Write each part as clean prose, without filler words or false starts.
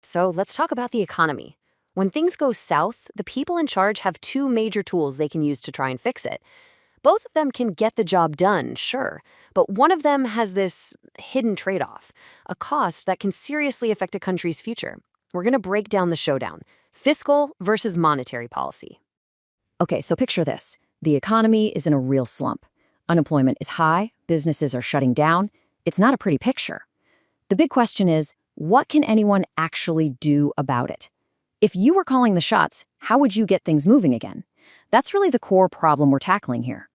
So let's talk about the economy. When things go south, the people in charge have two major tools they can use to try and fix it. Both of them can get the job done, sure, but one of them has this hidden trade off, a cost that can seriously affect a country's future. We're going to break down the showdown: fiscal versus monetary policy. Okay, so picture this. The economy is in a real slump. Unemployment is high, businesses are shutting down. It's not a pretty picture. The big question is, what can anyone actually do about it? If you were calling the shots, how would you get things moving again? That's really the core problem we're tackling here.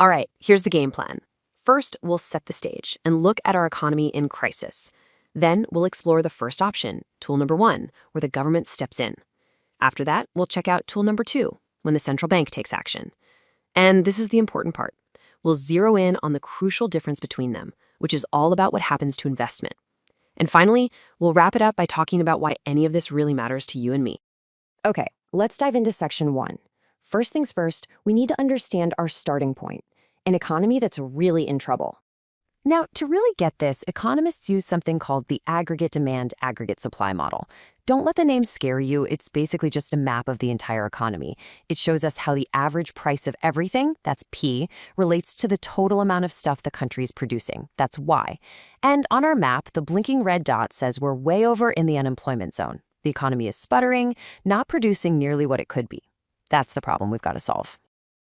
All right, here's the game plan. First, we'll set the stage and look at our economy in crisis. Then we'll explore the first option, tool number 1, where the government steps in. After that, we'll check out tool number 2, when the central bank takes action. And this is the important part. We'll zero in on the crucial difference between them, which is all about what happens to investment. And finally, we'll wrap it up by talking about why any of this really matters to you and me. Okay, let's dive into section 1. First things first, we need to understand our starting point, an economy that's really in trouble. Now, to really get this, economists use something called the aggregate demand, aggregate supply model. Don't let the name scare you. It's basically just a map of the entire economy. It shows us how the average price of everything, that's P, relates to the total amount of stuff the country's producing, that's Y. And on our map, the blinking red dot says we're way over in the unemployment zone. The economy is sputtering, not producing nearly what it could be. That's the problem we've got to solve.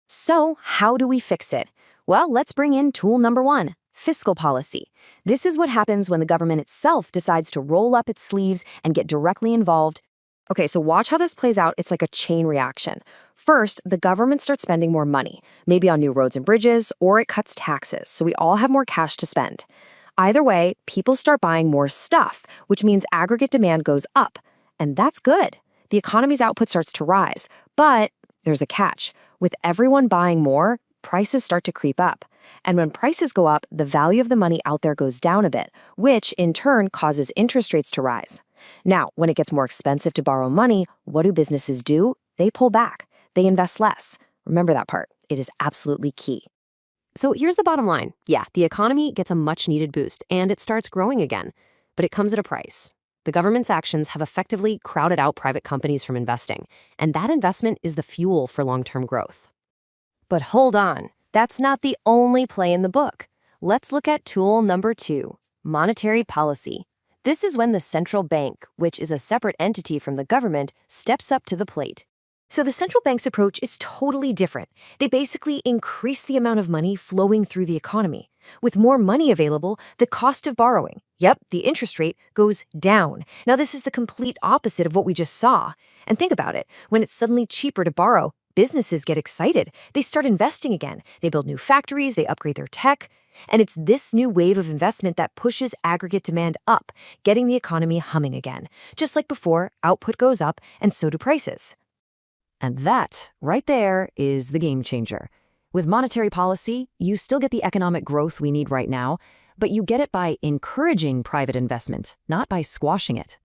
So, how do we fix it? Well, let's bring in tool number 1. Fiscal policy. This is what happens when the government itself decides to roll up its sleeves and get directly involved. Okay, so watch how this plays out. It's like a chain reaction. First, the government starts spending more money, maybe on new roads and bridges, or it cuts taxes, so we all have more cash to spend. Either way, people start buying more stuff, which means aggregate demand goes up. And that's good. The economy's output starts to rise. But there's a catch. With everyone buying more, prices start to creep up. And when prices go up, the value of the money out there goes down a bit, which in turn causes interest rates to rise. Now, when it gets more expensive to borrow money, what do businesses do? They pull back. They invest less. Remember that part. It is absolutely key. So here's the bottom line. Yeah, the economy gets a much-needed boost, and it starts growing again. But it comes at a price. The government's actions have effectively crowded out private companies from investing, and that investment is the fuel for long-term growth. But hold on. That's not the only play in the book. Let's look at tool number 2, monetary policy. This is when the central bank, which is a separate entity from the government, steps up to the plate. So the central bank's approach is totally different. They basically increase the amount of money flowing through the economy. With more money available, the cost of borrowing, the interest rate, goes down. Now this is the complete opposite of what we just saw. And think about it. When it's suddenly cheaper to borrow, businesses get excited. They start investing again. They build new factories, they upgrade their tech. And it's this new wave of investment that pushes aggregate demand up, getting the economy humming again. Just like before, output goes up, and so do prices. And that, right there, is the game changer. With monetary policy, you still get the economic growth we need right now, but you get it by encouraging private investment, not by squashing it.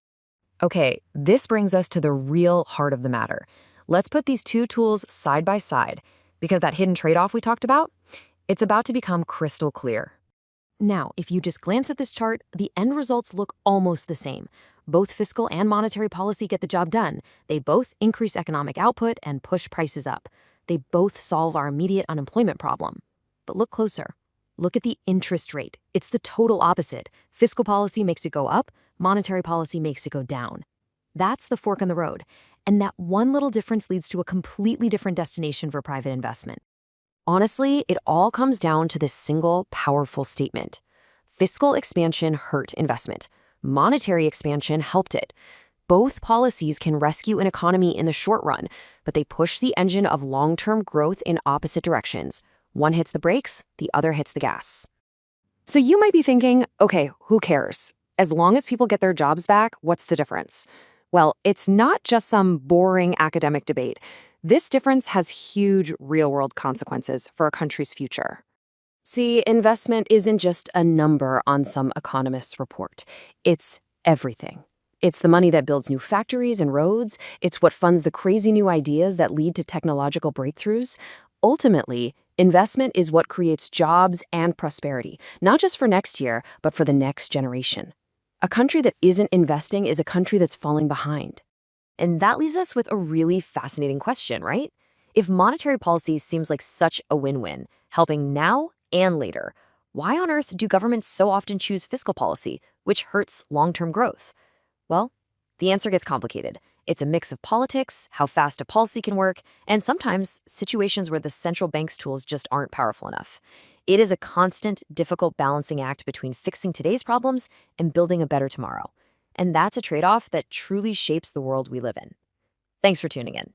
Okay, this brings us to the real heart of the matter. Let's put these two tools side by side, because that hidden trade-off we talked about, it's about to become crystal clear. Now, if you just glance at this chart, the end results look almost the same. Both fiscal and monetary policy get the job done. They both increase economic output and push prices up. They both solve our immediate unemployment problem. But look closer. Look at the interest rate. It's the total opposite. Fiscal policy makes it go up, monetary policy makes it go down. That's the fork in the road. And that one little difference leads to a completely different destination for private investment. Honestly, it all comes down to this single, powerful statement. Fiscal expansion hurt investment. Monetary expansion helped it. Both policies can rescue an economy in the short run, but they push the engine of long-term growth in opposite directions. One hits the brakes, the other hits the gas. So you might be thinking, okay, who cares? As long as people get their jobs back, what's the difference? Well, it's not just some boring academic debate. This difference has huge real-world consequences for a country's future. See, investment isn't just a number on some economist's report. It's everything. It's the money that builds new factories and roads. It's what funds the crazy new ideas that lead to technological breakthroughs. Ultimately, investment is what creates jobs and prosperity, not just for next year, but for the next generation. A country that isn't investing is a country that's falling behind. And that leaves us with a really fascinating question, right? If monetary policy seems like such a win-win, helping now and later, why on earth do governments so often choose fiscal policy, which hurts long-term growth? Well, the answer gets complicated. It's a mix of politics, how fast a policy can work, and sometimes situations where the central bank's tools just aren't powerful enough. It is a constant, difficult balancing act between fixing today's problems and building a better tomorrow. And that's a trade-off that truly shapes the world we live in. Thanks for tuning in.